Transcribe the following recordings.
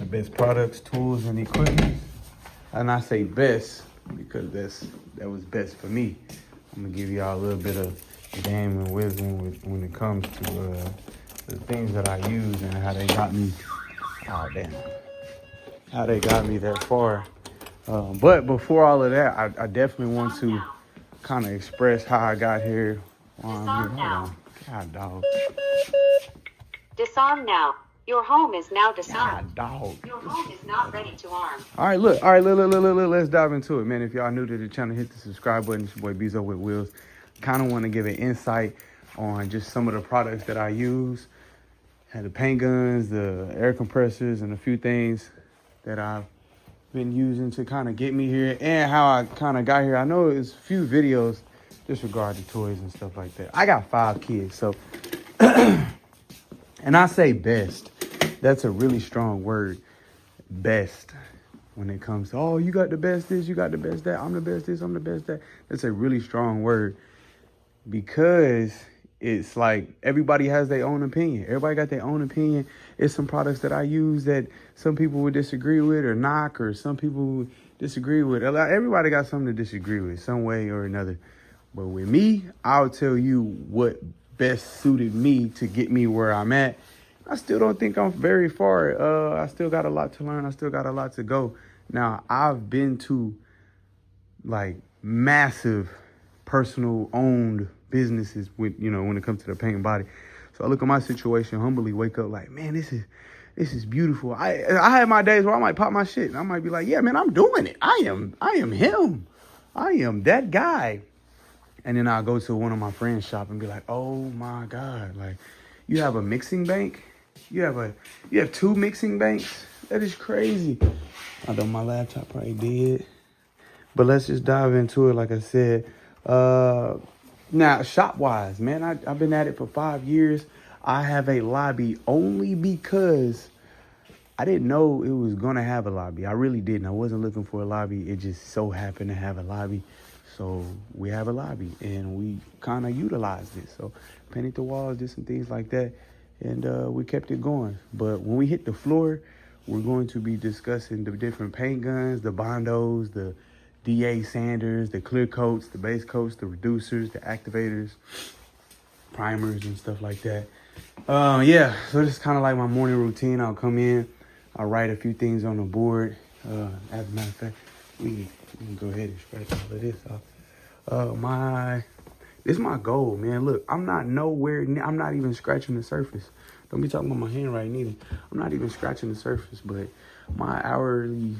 the best products, tools, and equipment. And I say best because that was best for me. I'm gonna give y'all a little bit of game and wisdom when it comes to the things that I use and how they got me. Oh damn! How they got me that far. But before all of that, I definitely want to kind of express how I got here. While I'm here. Hold on. God dog. Disarm now. Your home is now disarmed. God dog. Your home is not ready to arm. All right, look, let's dive into it, man. If y'all new to the channel, hit the subscribe button. It's your boy Bezo with Wheels. Kind of want to give an insight on just some of the products that I use. Had the paint guns, the air compressors, and a few things that I've been using to kind of get me here and how I kind of got here. I know it's a few videos just regarding toys and stuff like that. I got 5 kids, so and I say best. That's a really strong word, best. When it comes to, oh, you got the best this, you got the best that, I'm the best this, I'm the best that. That's a really strong word because it's like everybody has their own opinion. Everybody got their own opinion. It's some products that I use that some people would disagree with or knock, or some people would disagree with. Everybody got something to disagree with some way or another. But with me, I'll tell you what best suited me to get me where I'm at. I still don't think I'm very far. I still got a lot to learn. I still got a lot to go. Now, I've been to like massive personal owned businesses with, when it comes to the paint and body. So I look at my situation, humbly wake up like, man, this is beautiful. I have my days where I might pop my shit and I might be like, yeah, man, I'm doing it. I am him. I am that guy. And then I'll go to one of my friends' shop and be like, oh my God, like, you have a mixing bank? You have 2 mixing banks? That is crazy. I know my laptop probably did. But let's just dive into it, like I said. Now, shop-wise, man, I've been at it for 5 years. I have a lobby only because I didn't know it was going to have a lobby. I really didn't. I wasn't looking for a lobby. It just so happened to have a lobby. So we have a lobby, and we kind of utilized it. So painted the walls, did some things like that, and we kept it going. But when we hit the floor, we're going to be discussing the different paint guns, the Bondos, the DA Sanders, the clear coats, the base coats, the reducers, the activators, primers, and stuff like that. Yeah, so this is kind of like my morning routine. I'll come in, I'll write a few things on the board. As a matter of fact, we can go ahead and scratch all of this off. This is my goal, man. Look, I'm not even scratching the surface. Don't be talking about my handwriting either. I'm not even scratching the surface, but my hourly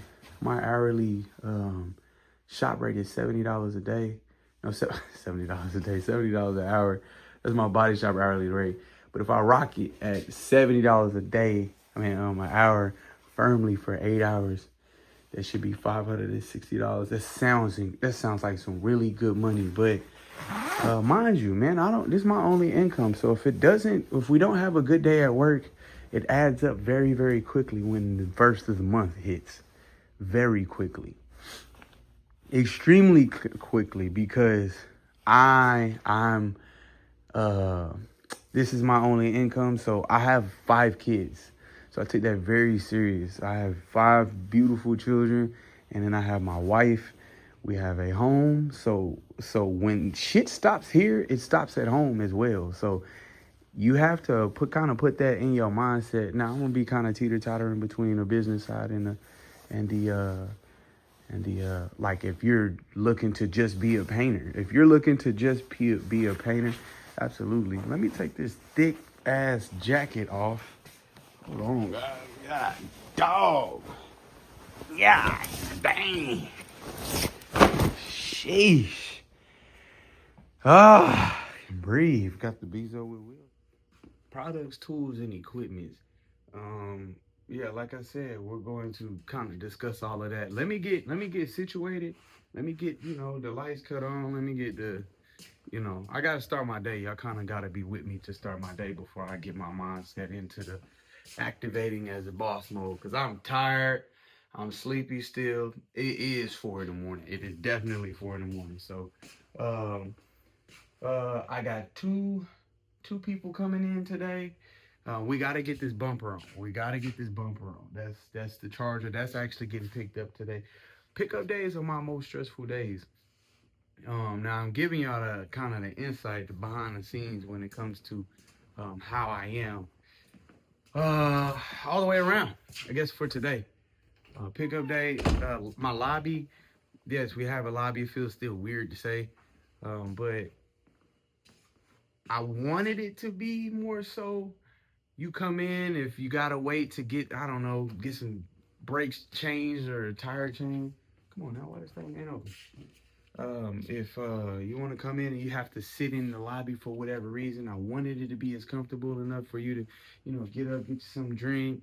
shop rate is $70 a day. No, $70 a day, $70 an hour. That's my body shop hourly rate. But if I rock it at $70 a day, an hour, firmly for 8 hours, that should be $560. That sounds like some really good money. But mind you, man, this is my only income. So if we don't have a good day at work, it adds up very, very quickly when the first of the month hits. Very quickly. Extremely quickly, because this is my only income. So I have 5 kids. So I take that very serious. I have 5 beautiful children, and then I have my wife. We have a home. So when shit stops here, it stops at home as well. So you have to put that in your mindset. Now I'm gonna be kind of teeter-tottering between the business side and the like, if you're looking to just be a painter. If you're looking to just be a painter, absolutely. Let me take this thick ass jacket off. Hold on, guys. God, dog. Yeah, dang. Sheesh. Breathe. Got the Bezo with Will. Products, tools, and equipment. Yeah, like I said, we're going to kind of discuss all of that. Let me get situated. Let me get, the lights cut on. Let me get I got to start my day. Y'all kind of got to be with me to start my day before I get my mindset into the activating as a boss mode, because I'm tired. I'm sleepy still. It is 4 in the morning. It is definitely 4 in the morning. So, I got two people coming in today. We got to get this bumper on. We got to get this bumper on. That's the Charger. That's actually getting picked up today. Pickup days are my most stressful days. Now I'm giving y'all the kind of the insight, the behind the scenes when it comes to how I am. All the way around, I guess, for today. Pickup day, my lobby. Yes, we have a lobby. It feels still weird to say, but I wanted it to be more so. You come in, if you gotta wait to get, I don't know, get some brakes changed or a tire change. Come on now, why this thing ain't open? If you want to come in and you have to sit in the lobby for whatever reason, I wanted it to be as comfortable enough for you to, get up, get you some drink,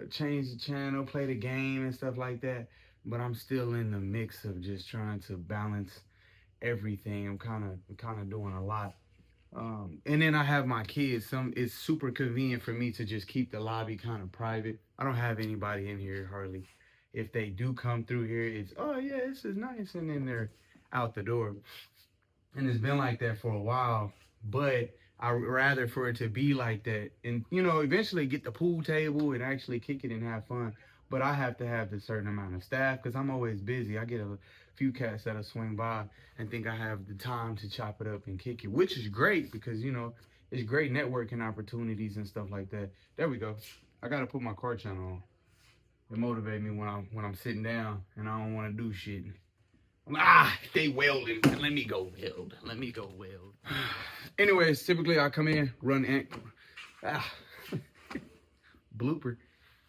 change the channel, play the game and stuff like that. But I'm still in the mix of just trying to balance everything. I'm kind of doing a lot. And then I have my kids. It's super convenient for me to just keep the lobby kind of private. I don't have anybody in here hardly. If they do come through here, it's, oh yeah, this is nice, and then they're out the door. And it's been like that for a while, but I rather for it to be like that, and eventually get the pool table and actually kick it and have fun. But I have to have a certain amount of staff because I'm always busy. I get a few cats that'll swing by and think I have the time to chop it up and kick it, which is great because it's great networking opportunities and stuff like that. There we go. I gotta put my car channel on. It motivates me when I'm sitting down and I don't want to do shit. They welding. Let me go weld. Anyways, typically I come in, run blooper.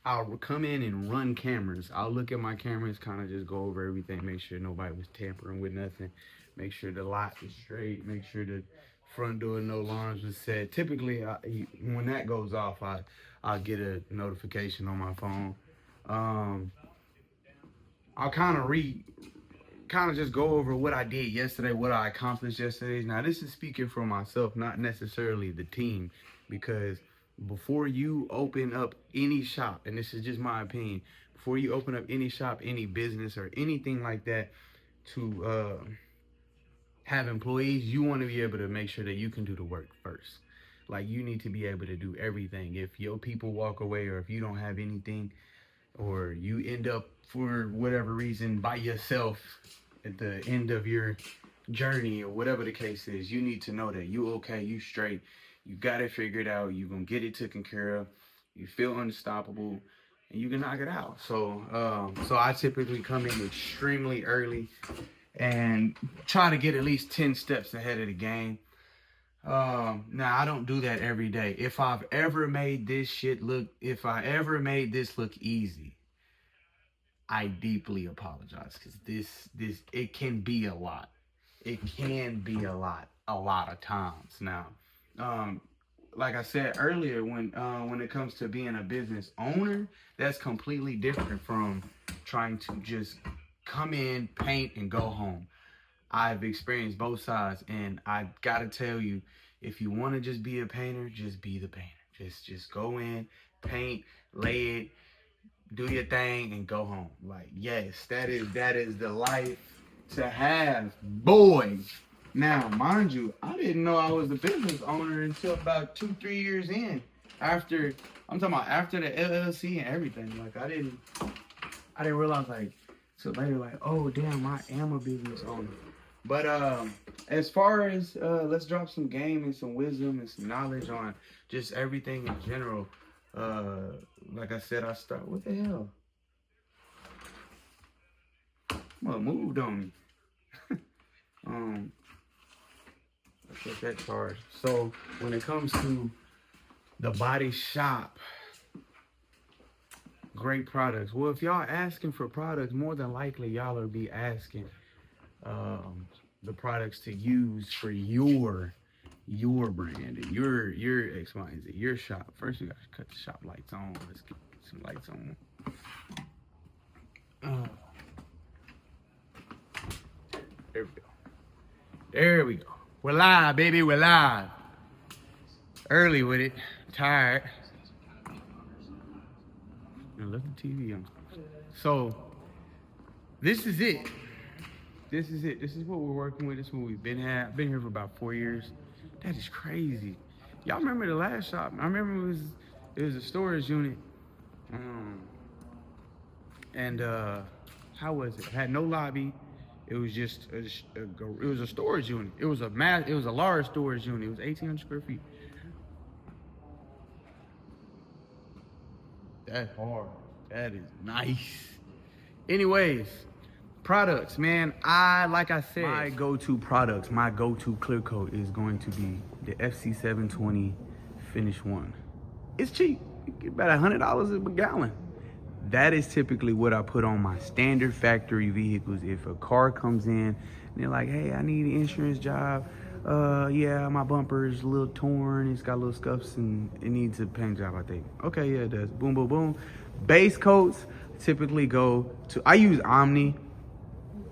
I'll come in and run cameras. I'll look at my cameras, kind of just go over everything, make sure nobody was tampering with nothing, make sure the lot is straight, make sure the front door no alarms was set. Typically, when that goes off, I'll get a notification on my phone. I'll kind of just go over what I did yesterday, what I accomplished yesterday. Now, this is speaking for myself, not necessarily the team, because before you open up any shop, and this is just my opinion, before you open up any shop, any business, or anything like that to have employees, you want to be able to make sure that you can do the work first. Like, you need to be able to do everything. If your people walk away, or if you don't have anything, or you end up for whatever reason by yourself at the end of your journey, or whatever the case is, you need to know that you okay, you straight, you got it figured out, you gonna get it taken care of, you feel unstoppable, and you can knock it out. So I typically come in extremely early and try to get at least 10 steps ahead of the game. Now I don't do that every day. If I've ever made this look easy, I deeply apologize, because this it can be a lot. It can be a lot of times. Now, like I said earlier, when it comes to being a business owner, that's completely different from trying to just come in, paint, and go home. I've experienced both sides, and I gotta tell you, if you want to just be a painter, just be the painter. Just go in, paint, lay it, do your thing, and go home. Like, yes, that is the life to have, boy. Now, mind you, I didn't know I was a business owner until about 2-3 years in. I'm talking about after the LLC and everything. Like, I didn't realize, like, so later, like, oh damn, I am a business owner. But as far as let's drop some game and some wisdom and some knowledge on just everything in general. Like I said, what the hell? Well, moved on me. Let's get that charged. So when it comes to the body shop, great products. Well, if y'all asking for products, more than likely y'all will be asking the products to use for your brand and your X, Y, and Z, your shop. First, we got to cut the shop lights on. Let's get some lights on. There we go. There we go. We're live, baby. We're live. Early with it. Tired. And let the TV on. So, this is it. This is what we're working with. This is what we've been at. I've been here for about 4 years. That is crazy. Y'all remember the last shop? I remember it was a storage unit. And how was it? It had no lobby. It was just it was a storage unit. It was a large storage unit. It was 1,800 square feet. That's hard. That is nice. Anyways, products, man. Like I said, my go-to products, my go-to clear coat is going to be the FC720 Finish One. It's cheap. You get about $100 a gallon. That is typically what I put on my standard factory vehicles. If a car comes in and they're like, hey, I need an insurance job. Yeah, my bumper is a little torn. It's got little scuffs and it needs a paint job, I think. Okay, yeah, it does. Boom, boom, boom. Base coats typically go to, I use Omni.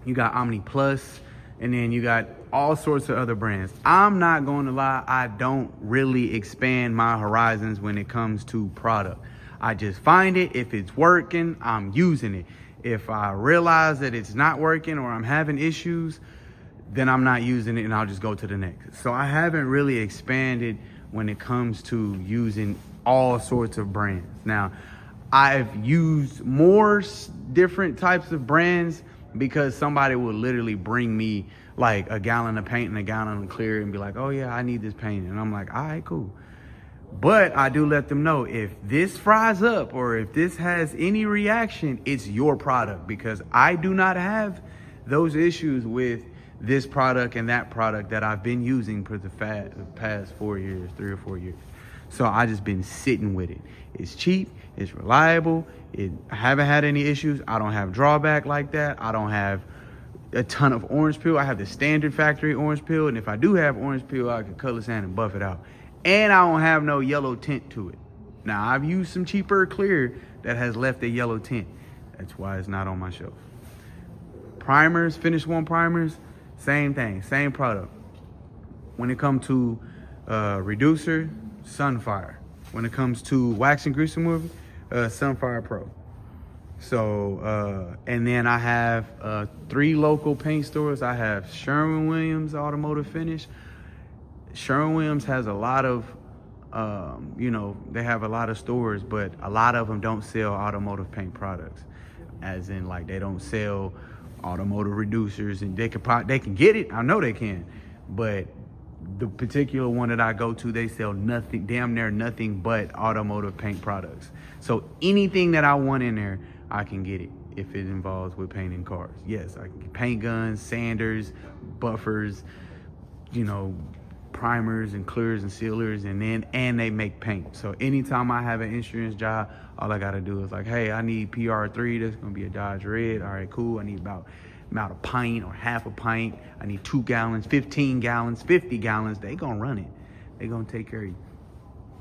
You got Omni Plus, and then you got all sorts of other brands. I'm not going to lie, I don't really expand my horizons when it comes to product. I just find it. If it's working, I'm using it. If I realize that it's not working or I'm having issues, then I'm not using it and I'll just go to the next. So I haven't really expanded when it comes to using all sorts of brands. Now, I've used more different types of brands because somebody will literally bring me like a gallon of paint and a gallon of clear and be like, oh yeah, I need this paint. And I'm like, all right, cool. But I do let them know if this fries up or if this has any reaction, it's your product, because I do not have those issues with this product and that product that I've been using for the past 4 years, 3 or 4 years. So I just been sitting with it. It's cheap, it's reliable. I haven't had any issues. I don't have drawback like that. I don't have a ton of orange peel. I have the standard factory orange peel. And if I do have orange peel, I can color sand and buff it out. And I don't have no yellow tint to it. Now, I've used some cheaper clear that has left a yellow tint. That's why it's not on my shelf. Primers, Finish One primers, same thing, same product. When it comes to reducer, Sunfire. When it comes to wax and grease remover, Sunfire Pro. So, and then I have 3 local paint stores. I have Sherwin-Williams Automotive Finish. Sherwin-Williams has a lot of, they have a lot of stores, but a lot of them don't sell automotive paint products. As in, like, they don't sell automotive reducers, and they can get it. I know they can, but the particular one that I go to, they sell nothing, damn near nothing but automotive paint products. So anything that I want in there, I can get it if it involves with painting cars. Yes, I can get paint guns, sanders, buffers, primers and clears and sealers, and they make paint. So anytime I have an insurance job, all I gotta do is like, hey, I need PR3, that's gonna be a Dodge Red. All right, cool. I need about a pint or half a pint. I need 2 gallons, 15 gallons, 50 gallons. They gonna run it. They gonna take care of you.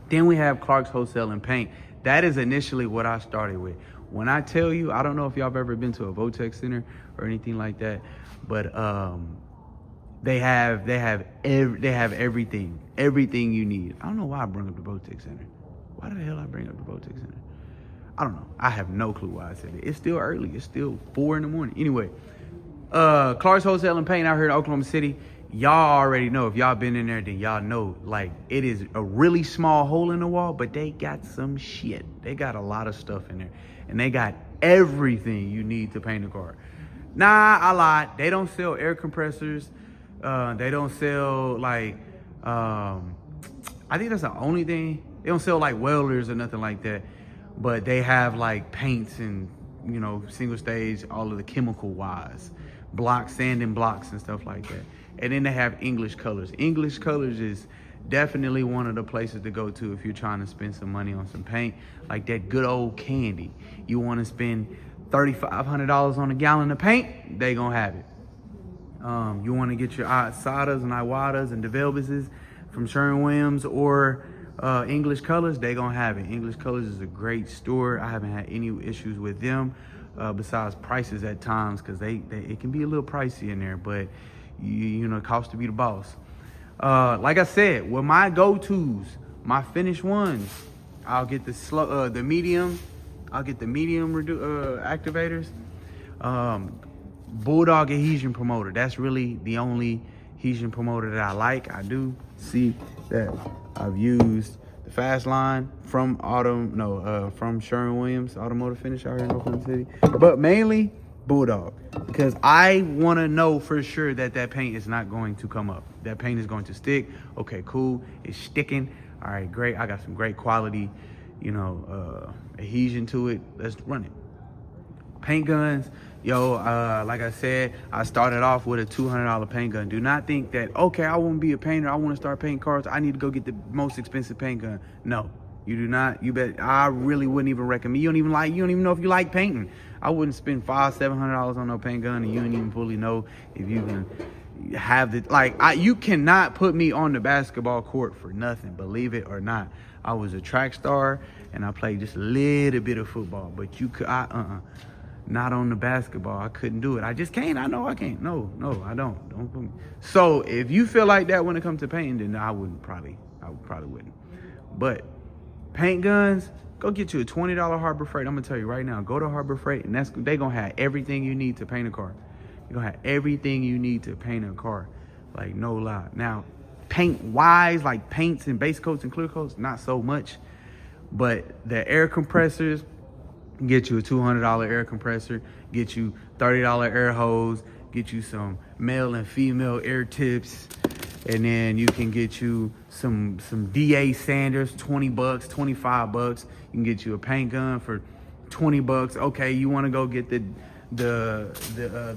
Then we have Clark's Wholesale and Paint. That is initially what I started with. When I tell you, I don't know if y'all have ever been to a Votex Center or anything like that, but they have everything you need. I don't know why I bring up the Votex Center. Why the hell I bring up the Votex Center? I don't know. I have no clue why I said it. It's still early. It's still 4 a.m. Anyway, Clark's Wholesale and Paint out here in Oklahoma City. Y'all already know. If y'all been in there, then y'all know. Like, it is a really small hole in the wall, but they got some shit. They got a lot of stuff in there, and they got everything you need to paint a car. Nah, I lied. They don't sell air compressors. They don't sell like, I think that's the only thing. They don't sell like welders or nothing like that, but they have like paints and, single stage, all of the chemical wise, blocks, sanding blocks and stuff like that. And then they have English Colors. English Colors is definitely one of the places to go to if you're trying to spend some money on some paint, like that good old candy. You want to spend $3,500 on a gallon of paint, they gonna have it. You want to get your Sadas and Iwatas and DeVelvises from Sherwin-Williams or English Colors, they gonna have it. English Colors is a great store. I haven't had any issues with them besides prices at times, because it can be a little pricey in there, but it costs to be the boss. Like I said, with my go-tos, my Finish Ones, I'll get the medium. I'll get the medium activators. Bulldog Adhesion Promoter. That's really the only adhesion promoter that I like. I do see that I've used the Fast Line from from Sherwin-Williams Automotive Finish out here in Oklahoma City, but mainly Bulldog, because I want to know for sure that paint is not going to come up. That paint is going to stick. Okay, cool. It's sticking. All right, great. I got some great quality, adhesion to it. Let's run it. Paint guns, like I said, I started off with a $200 paint gun. Do not think that, okay, I want to be a painter, I want to start painting cars, I need to go get the most expensive paint gun. No, you do not. You bet. I really wouldn't even recommend. You don't even know if you like painting. I wouldn't spend $500-$700 on no paint gun, and you don't even fully know if you can have the, you cannot put me on the basketball court for nothing, believe it or not. I was a track star, and I played just a little bit of football, but not on the basketball. I couldn't do it. I just can't. I know I can't. No, I don't. Don't put me. So if you feel like that when it comes to painting, then I probably wouldn't. But paint guns, go get you a $20 Harbor Freight. I'm gonna tell you right now, go to Harbor Freight, and they gonna have everything you need to paint a car. You're gonna have everything you need to paint a car. Like, no lie. Now, paint wise, like paints and base coats and clear coats, not so much. But the air compressors, get you a $200 air compressor, get you $30 air hose, get you some male and female air tips, and then you can get you some DA sanders, $20, $25. You can get you a paint gun for $20. Okay, you want to go get the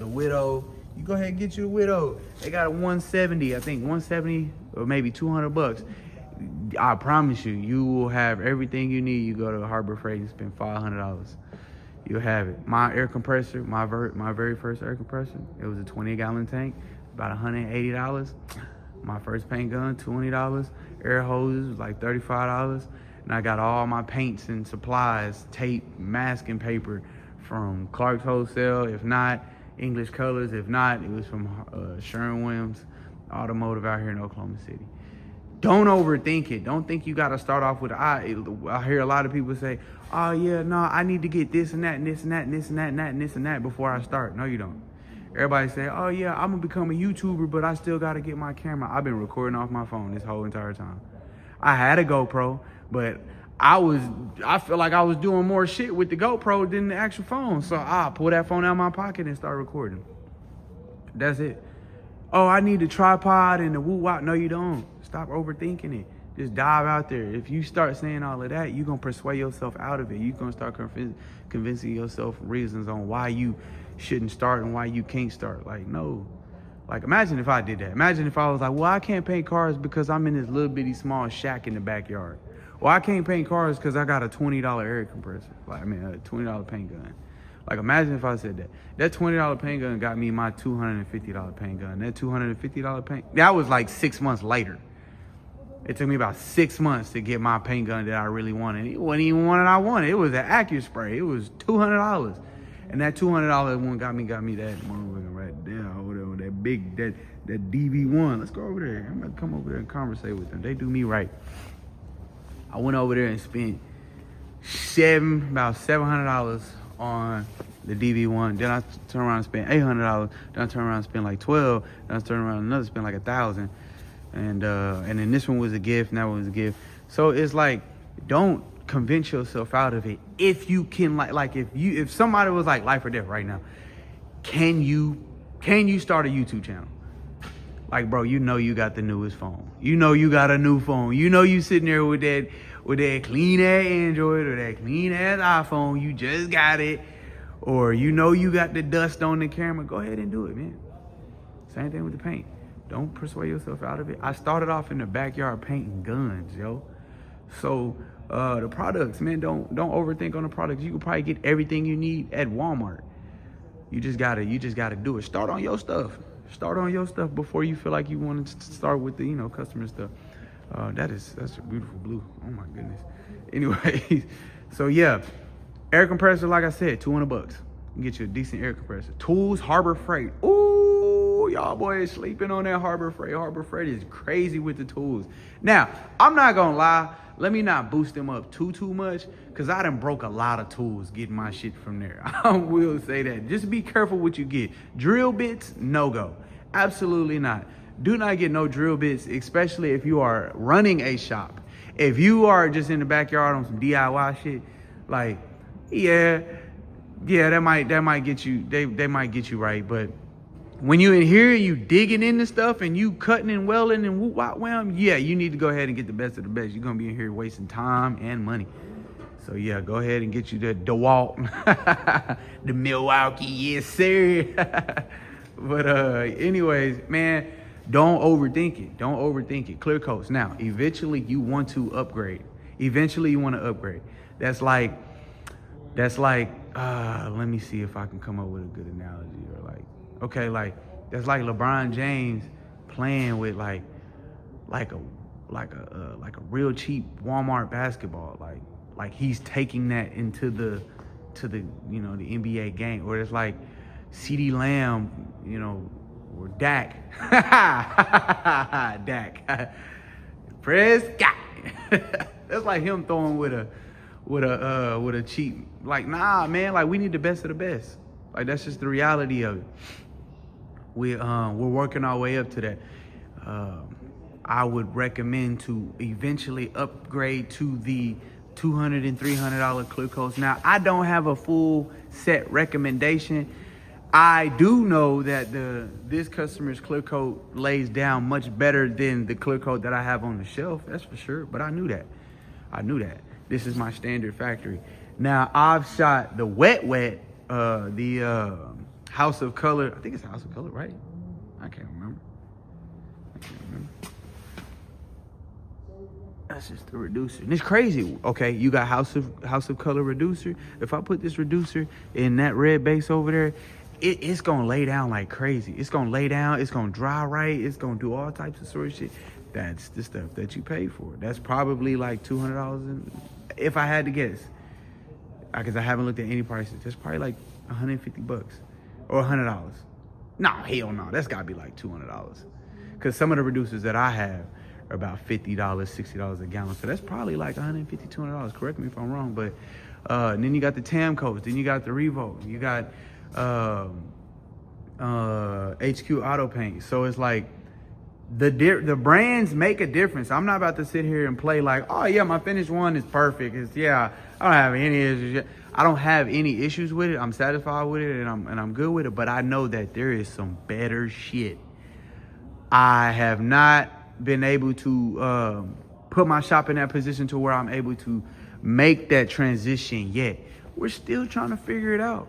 Widow, you go ahead and get you a Widow. They got a 170, I think 170 or maybe $200. I promise you will have everything you need. You go to Harbor Freight and spend $500. You'll have it. My air compressor, my very first air compressor, it was a 20-gallon tank, about $180. My first paint gun, $20. Air hoses was like $35. And I got all my paints and supplies, tape, masking paper from Clark's Wholesale. If not, English Colors. If not, it was from Sherwin-Williams Automotive out here in Oklahoma City. Don't overthink it. Don't think you got to start off with I hear a lot of people say, oh yeah, no, I need to get this and that and this and that and this and that and that and this and that before I start. No, you don't. Everybody say, oh yeah, I'm gonna become a YouTuber, but I still got to get my camera. I've been recording off my phone this whole entire time. I had a GoPro, but I feel like I was doing more shit with the GoPro than the actual phone. So I pull that phone out of my pocket and start recording. That's it. Oh, I need the tripod and the woo-wop. No, you don't. Stop overthinking it. Just dive out there. If you start saying all of that, you're going to persuade yourself out of it. You're going to start convincing yourself reasons on why you shouldn't start and why you can't start. Like, no. Like, imagine if I did that. Imagine if I was like, well, I can't paint cars because I'm in this little bitty small shack in the backyard. Well, I can't paint cars because I got a $20 air compressor. Like, a $20 paint gun. Like, imagine if I said that. That $20 paint gun got me my $250 paint gun. That $250 paint, that was like 6 months later. It took me about 6 months to get my paint gun that I really wanted. It wasn't even one that I wanted. It was an AccuSpray. It was $200. And that $200 one got me that motherfucker right there over there with that big, that DV1. Let's go over there. I'm going to come over there and conversate with them. They do me right. I went over there and spent about $700 on the DV1. Then I turn around and spend $800. Then I turn around and spend like $12. Then I turn around and spend like $1,000. And then this one was a gift, and that one was a gift. So it's like, don't convince yourself out of it. If you can, if somebody was like life or death right now, can you start a YouTube channel? Like, bro, you know you got the newest phone. You know you got a new phone. You know you sitting there with that clean ass Android or that clean ass iPhone. You just got it. Or you know you got the dust on the camera. Go ahead and do it, man. Same thing with the paint. Don't persuade yourself out of it. I started off in the backyard painting guns, yo. So the products, man, don't overthink on the products. You can probably get everything you need at Walmart. You just gotta do it. Start on your stuff. Start on your stuff before you feel like you want to start with the customer stuff. That's a beautiful blue. Oh my goodness. Anyways, so yeah, air compressor, like I said, $200. You can get you a decent air compressor. Tools, Harbor Freight. Ooh, y'all boys sleeping on that Harbor Freight. Harbor Freight is crazy with the tools. Now, I'm not gonna lie. Let me not boost them up too much, because I done broke a lot of tools getting my shit from there. I will say that. Just be careful what you get. Drill bits, no go. Absolutely not. Do not get no drill bits, especially if you are running a shop. If you are just in the backyard on some DIY shit, like, yeah, that might get you, they might get you right. But when you in here, you digging into stuff and you cutting and welding and whoop wop wham, yeah, you need to go ahead and get the best of the best. You're gonna be in here wasting time and money. So yeah, go ahead and get you the DeWalt, the Milwaukee, yes sir. But anyways, man, don't overthink it. Don't overthink it. Clear coats. Now, eventually you want to upgrade. That's like, let me see if I can come up with a good analogy. Or like, okay, like that's like LeBron James playing with like a real cheap Walmart basketball. Like he's taking that into the the NBA game. Or it's like CeeDee Lamb, or Dak. Dak. Prescott. That's like him throwing with a cheap. Like, nah, man, like we need the best of the best. Like that's just the reality of it. We're working our way up to that. I would recommend to eventually upgrade to the $200 and $300 clear coats. Now, I don't have a full set recommendation. I do know that this customer's clear coat lays down much better than the clear coat that I have on the shelf. That's for sure. But I knew that. This is my standard factory. Now, I've shot the wet, the House of Color. I think it's House of Color, right? I can't remember. That's just the reducer. And it's crazy. Okay, you got House of Color reducer. If I put this reducer in that red base over there, it's gonna lay down like crazy. It's gonna lay down, it's gonna dry right, it's gonna do all types of sort of shit. That's the stuff that you pay for. That's probably like $200 if I had to guess. Because I haven't looked at any prices. That's probably like $150 or $100. No, hell no. That's gotta be like $200. Because some of the reducers that I have are about $50, $60 a gallon. So that's probably like $150, $200. Correct me if I'm wrong. But and then you got the TAM coats. Then you got the Revo. You got HQ Auto Paint. So it's like the brands make a difference. I'm not about to sit here and play like, oh yeah, my finished one is perfect. I don't have any issues. I don't have any issues with it. I'm satisfied with it and I'm good with it. But I know that there is some better shit. I have not been able to put my shop in that position to where I'm able to make that transition yet. We're still trying to figure it out.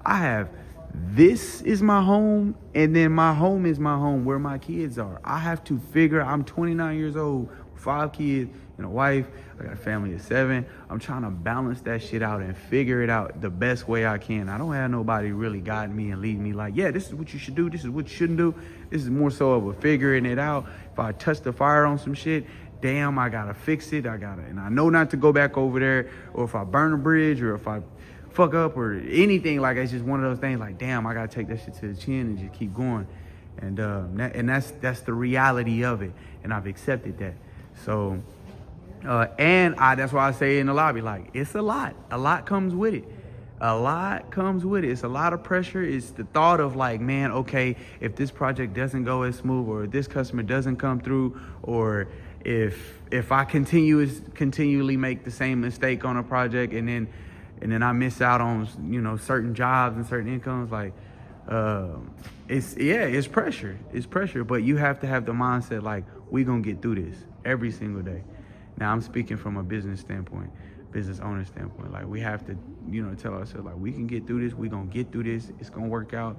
I have, this is my home, and then my home is my home where my kids are. I have to I'm 29 years old, 5 kids and a wife. I got a family of 7. I'm trying to balance that shit out and figure it out the best way I can. I don't have nobody really guiding me and leading me like, yeah, this is what you should do. This is what you shouldn't do. This is more so of a figuring it out. If I touch the fire on some shit, damn, I gotta fix it. And I know not to go back over there, or if I burn a bridge, or if I fuck up or anything, like it's just one of those things like, damn, I gotta take that shit to the chin and just keep going. And that's the reality of it. And I've accepted that. So that's why I say in the lobby, like, it's a lot comes with it. It's a lot of pressure. It's the thought of like, man, okay, if this project doesn't go as smooth, or if this customer doesn't come through, or if I continually make the same mistake on a project and then I miss out on, certain jobs and certain incomes, like, it's pressure. It's pressure, but you have to have the mindset like, we gonna get through this every single day. Now I'm speaking from a business owner standpoint. Like, we have to, tell ourselves like, we can get through this. We gonna get through this. It's gonna work out.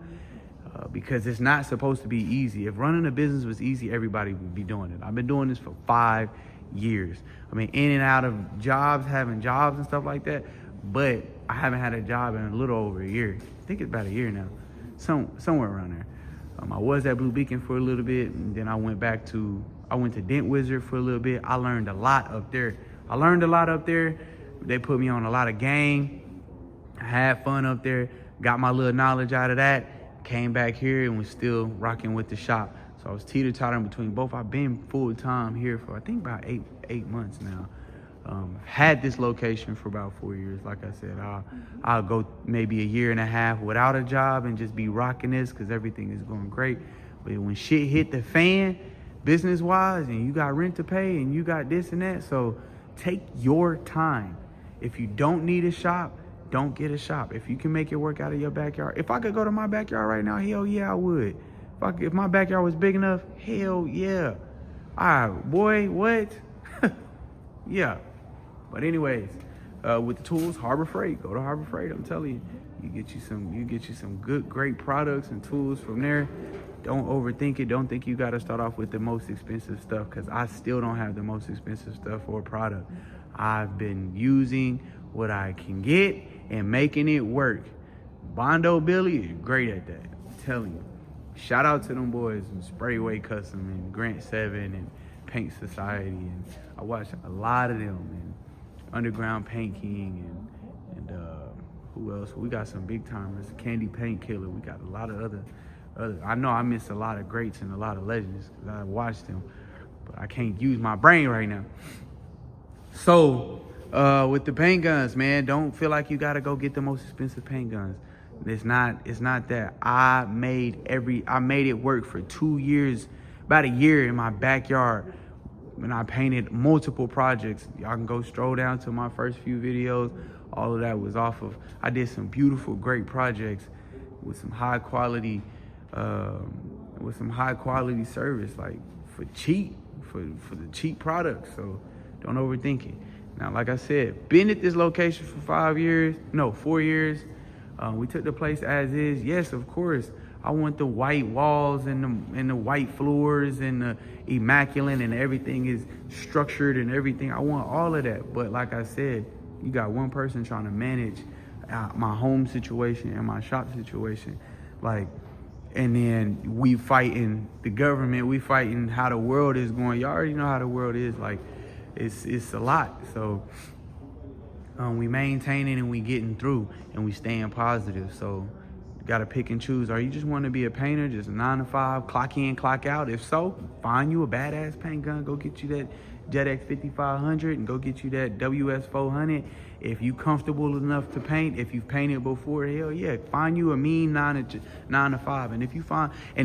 Because it's not supposed to be easy. If running a business was easy, everybody would be doing it. I've been doing this for 5 years. I mean, in and out of jobs, having jobs and stuff like that. But I haven't had a job in a little over a year. I think it's about a year now, somewhere around there. I was at Blue Beacon for a little bit, and then I went to Dent Wizard for a little bit. I learned a lot up there. They put me on a lot of game. I had fun up there, got my little knowledge out of that, came back here and was still rocking with the shop. So I was teeter-tottering between both. I've been full-time here for, I think, about eight months now. Had this location for about 4 years. Like I said, I'll go maybe a year and a half without a job and just be rocking this because everything is going great. But when shit hit the fan, business-wise, and you got rent to pay and you got this and that, so take your time. If you don't need a shop, don't get a shop. If you can make it work out of your backyard. If I could go to my backyard right now, hell yeah, I would. If my backyard was big enough, hell yeah. All right, boy, what? Yeah. But anyways, with the tools, Harbor Freight. Go to Harbor Freight. I'm telling you, you get you some good, great products and tools from there. Don't overthink it. Don't think you got to start off with the most expensive stuff, because I still don't have the most expensive stuff or product. I've been using what I can get and making it work. Bondo Billy is great at that. I'm telling you. Shout out to them boys in Sprayway Custom and Grant 7 and Paint Society, and I watched a lot of them, and Underground Paint King, and who else? We got some big timers, Candy Paint Killer. We got a lot of other. I know I missed a lot of greats and a lot of legends because I watched them, but I can't use my brain right now. So with the paint guns, man, don't feel like you gotta go get the most expensive paint guns. It's not that. I made it work for 2 years, about a year in my backyard, and I painted multiple projects. Y'all can go stroll down to my first few videos. All of that was off of, I did some beautiful, great projects with some high quality service, like for the cheap products. So don't overthink it. Now, like I said, been at this location for 4 years. We took the place as is. Yes, of course, I want the white walls and the white floors and the immaculate, and everything is structured and everything. I want all of that. But like I said, you got one person trying to manage my home situation and my shop situation. And then we fighting the government. We fighting how the world is going. You already know how the world is. Like, it's a lot. So we maintaining and we getting through and we staying positive. So you gotta pick and choose. Or you just want to be a painter, just 9 to 5, clock in, clock out? If so, find you a badass paint gun. Go get you that JetX 5500 and go get you that WS 400. If you comfortable enough to paint, if you've painted before, hell yeah, find you a mean 9 to 5. And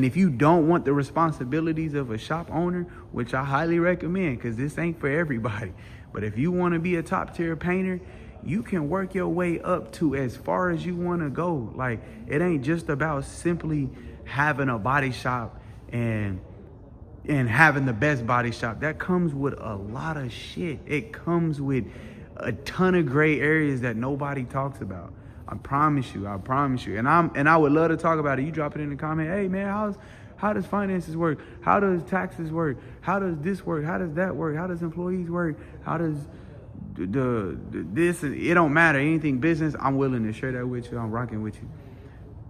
if you don't want the responsibilities of a shop owner, which I highly recommend, because this ain't for everybody, but if you want to be a top tier painter, you can work your way up to as far as you want to go. Like, it ain't just about simply having a body shop and having the best body shop. That comes with a lot of shit. It comes with a ton of gray areas that nobody talks about. I promise you. And I would love to talk about it. You drop it in the comment. Hey man, how does finances work? How does taxes work? How does this work? How does that work? How does employees work? How does this? It don't matter. Anything business, I'm willing to share that with you. I'm rocking with you.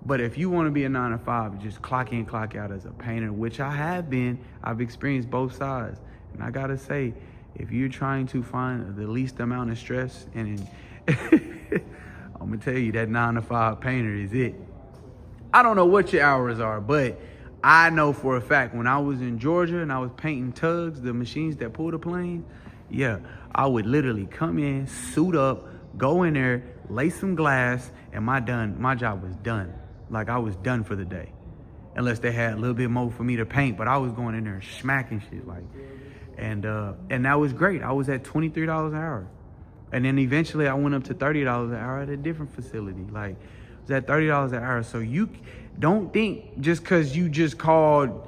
But if you want to be a 9 to 5, just clock in, clock out as a painter, which I have been. I've experienced both sides. And I gotta say, if you're trying to find the least amount of stress, and I'm gonna tell you, that 9 to 5 painter is it. I don't know what your hours are, but I know for a fact when I was in Georgia and I was painting tugs, the machines that pull the planes, yeah, I would literally come in, suit up, go in there, lay some glass, and my job was done. Like, I was done for the day. Unless they had a little bit more for me to paint, but I was going in there and smacking shit, like. And that was great. I was at $23 an hour. And then eventually I went up to $30 an hour at a different facility. Like, I was at $30 an hour. So you don't think just because you just called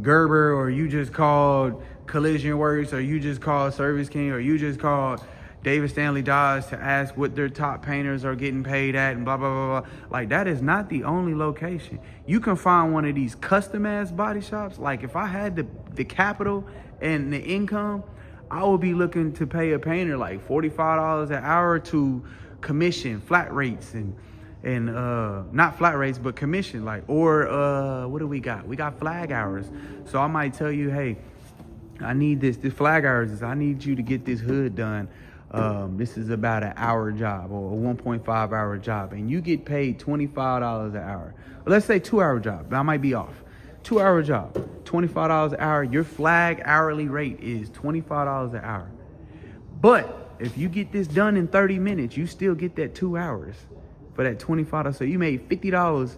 Gerber, or you just called Collision Works, or you just called Service King, or you just called David Stanley Dodge to ask what their top painters are getting paid at and blah, blah, blah, blah. Like, that is not the only location. You can find one of these custom ass body shops. Like, if I had the capital and the income, I would be looking to pay a painter like $45 an hour to commission, flat rates, and not flat rates, but commission, like, or what do we got? We got flag hours. So I might tell you, hey, I need this flag hours is I need you to get this hood done. This is about an hour job or a 1.5 hour job, and you get paid $25 an hour. Well, let's say 2 hour job. I might be off. 2 hour job, $25 an hour. Your flag hourly rate is $25 an hour. But if you get this done in 30 minutes, you still get that 2 hours for that $25. So you made $50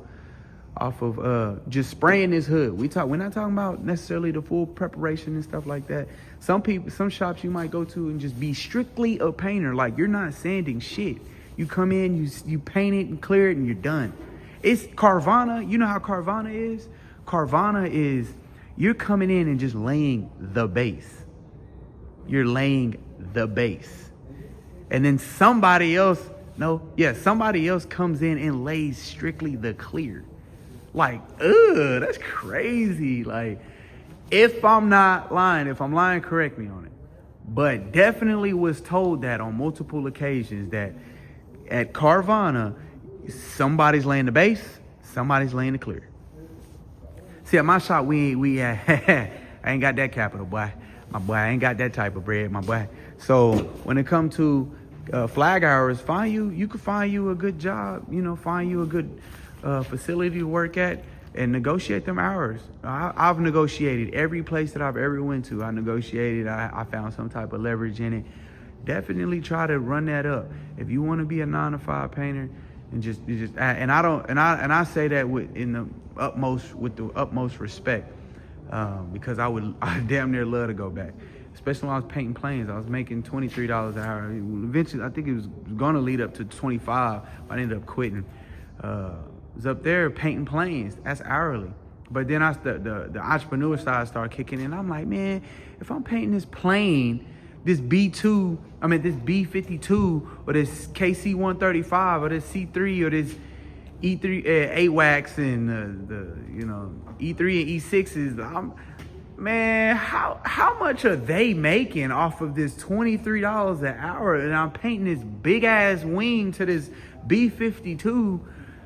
off of just spraying this hood. We're not talking about necessarily the full preparation and stuff like that. Some shops you might go to and just be strictly a painter. Like, you're not sanding shit. You come in, you paint it and clear it, and you're done. It's Carvana. You know how Carvana is? Carvana is, you're coming in and just laying the base. You're laying the base. And then somebody else comes in and lays strictly the clear. Like, that's crazy. Like, if I'm not lying, if I'm lying, correct me on it. But definitely was told that on multiple occasions that at Carvana, somebody's laying the base, somebody's laying the clear. See, at my shop, I ain't got that capital, boy. My boy, I ain't got that type of bread, my boy. So when it comes to flag hours, you can find you a good job, find you a good facility to work at and negotiate them hours. I've negotiated every place that I've ever went to. I negotiated, I found some type of leverage in it. Definitely try to run that up. If you want to be a 9-to-5 painter, and I say that with the utmost respect, because I damn near love to go back, especially when I was painting planes. I was making $23 an hour. Eventually, I think it was gonna lead up to 25. I ended up quitting. I was up there painting planes. That's hourly. But then the entrepreneur side started kicking in. I'm like, man, if I'm painting this plane, this B-52, or this KC-135, or this C3, or this E3 AWACS, and the E3 and E6s. Man, how much are they making off of this $23 an hour? And I'm painting this big ass wing to this B-52.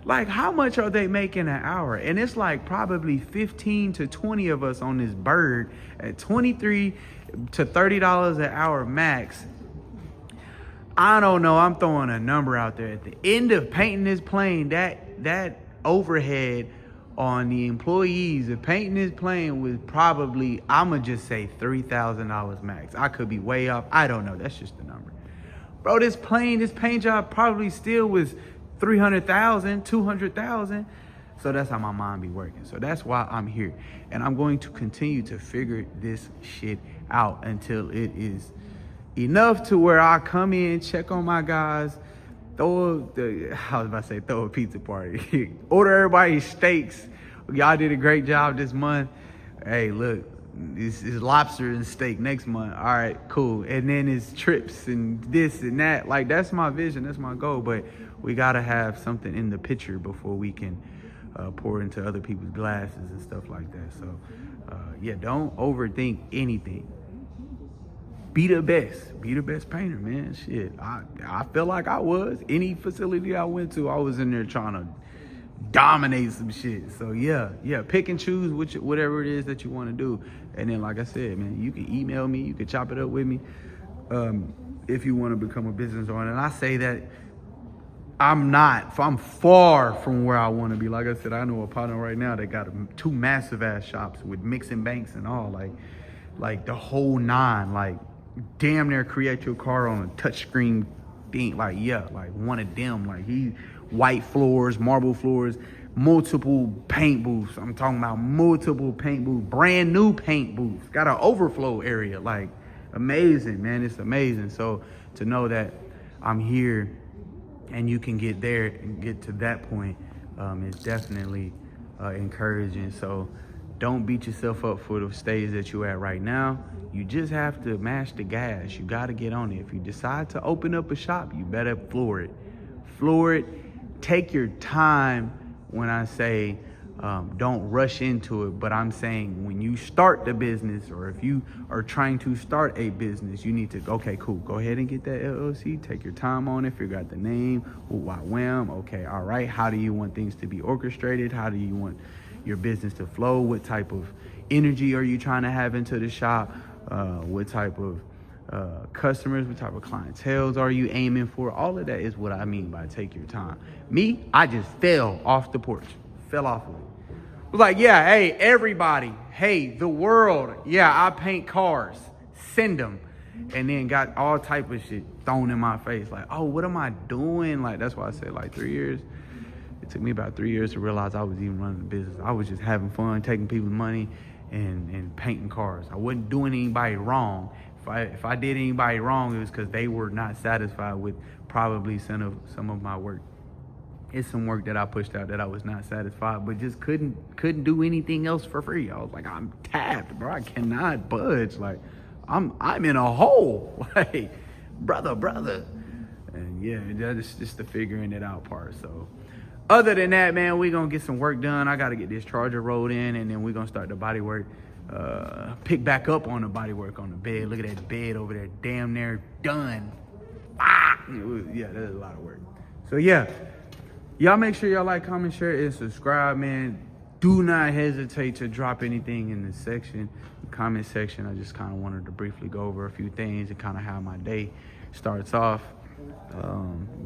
Like, how much are they making an hour? And it's like probably 15 to 20 of us on this bird at $23 to $30 an hour max. I don't know. I'm throwing a number out there. At the end of painting this plane, that overhead on the employees of painting this plane was probably, I'ma just say $3,000 max. I could be way off. I don't know. That's just the number. Bro, this paint job probably still was $300,000, $200,000. So that's how my mind be working. So that's why I'm here. And I'm going to continue to figure this shit out until it is enough to where I come in, check on my guys, throw a pizza party. Order everybody steaks. Y'all did a great job this month. Hey, look, it's lobster and steak next month. All right, cool. And then it's trips and this and that. Like, that's my vision. That's my goal. But we got to have something in the picture before we can pour into other people's glasses and stuff like that. So, don't overthink anything. Be the best painter, man. Shit, I feel like I was. Any facility I went to, I was in there trying to dominate some shit. So yeah, pick and choose whatever it is that you want to do. And then, like I said, man, you can email me, you can chop it up with me if you want to become a business owner. And I say that I'm far from where I want to be. Like I said, I know a partner right now that got 2 massive ass shops with mixing banks and all, like the whole 9, like damn near create your car on a touchscreen thing. Like one of them. Like, he white floors, marble floors, multiple paint booths. I'm talking about multiple paint booths, brand new paint booths. Got an overflow area. Like, amazing, man. It's amazing. So to know that I'm here and you can get there and get to that point is definitely encouraging. So don't beat yourself up for the stage that you're at right now. You just have to mash the gas. You got to get on it. If you decide to open up a shop, you better floor it. Floor it. Take your time when I say don't rush into it. But I'm saying when you start the business, or if you are trying to start a business, you need to, okay, cool. Go ahead and get that LLC. Take your time on it. Figure out the name. Why, wham. Okay, all right. How do you want things to be orchestrated? How do you want your business to flow? What type of energy are you trying to have into the shop? What type of customers, what type of clientele are you aiming for? All of that is what I mean by take your time. Me, I just fell off the porch. Fell off of it. I was like, yeah, hey, everybody. Hey, the world. Yeah, I paint cars. Send them. And then got all type of shit thrown in my face. Like, oh, what am I doing? Like, that's why I said like 3 years. It took me about 3 years to realize I was even running a business. I was just having fun, taking people's money and painting cars. I wasn't doing anybody wrong. If I did anybody wrong, it was because they were not satisfied with probably some of my work. It's some work that I pushed out that I was not satisfied, but just couldn't do anything else for free. I was like, I'm tapped, bro. I cannot budge. Like, I'm in a hole. Like, brother. And yeah, that's just the figuring it out part. So other than that, man, we gonna get some work done. I gotta get this charger rolled in, and then we're gonna start the body work. Pick back up on the body work on the bed. Look at that bed over there, damn near done. Yeah, that's a lot of work. So yeah, y'all make sure y'all like, comment, share, and subscribe, man. Do not hesitate to drop anything in the comment section. I just kind of wanted to briefly go over a few things and kind of how my day starts off.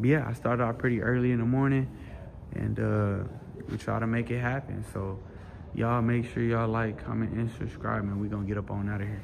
Yeah, I started out pretty early in the morning, and we try to make it happen. So y'all make sure y'all like, comment, and subscribe, and we're gonna get up on out of here.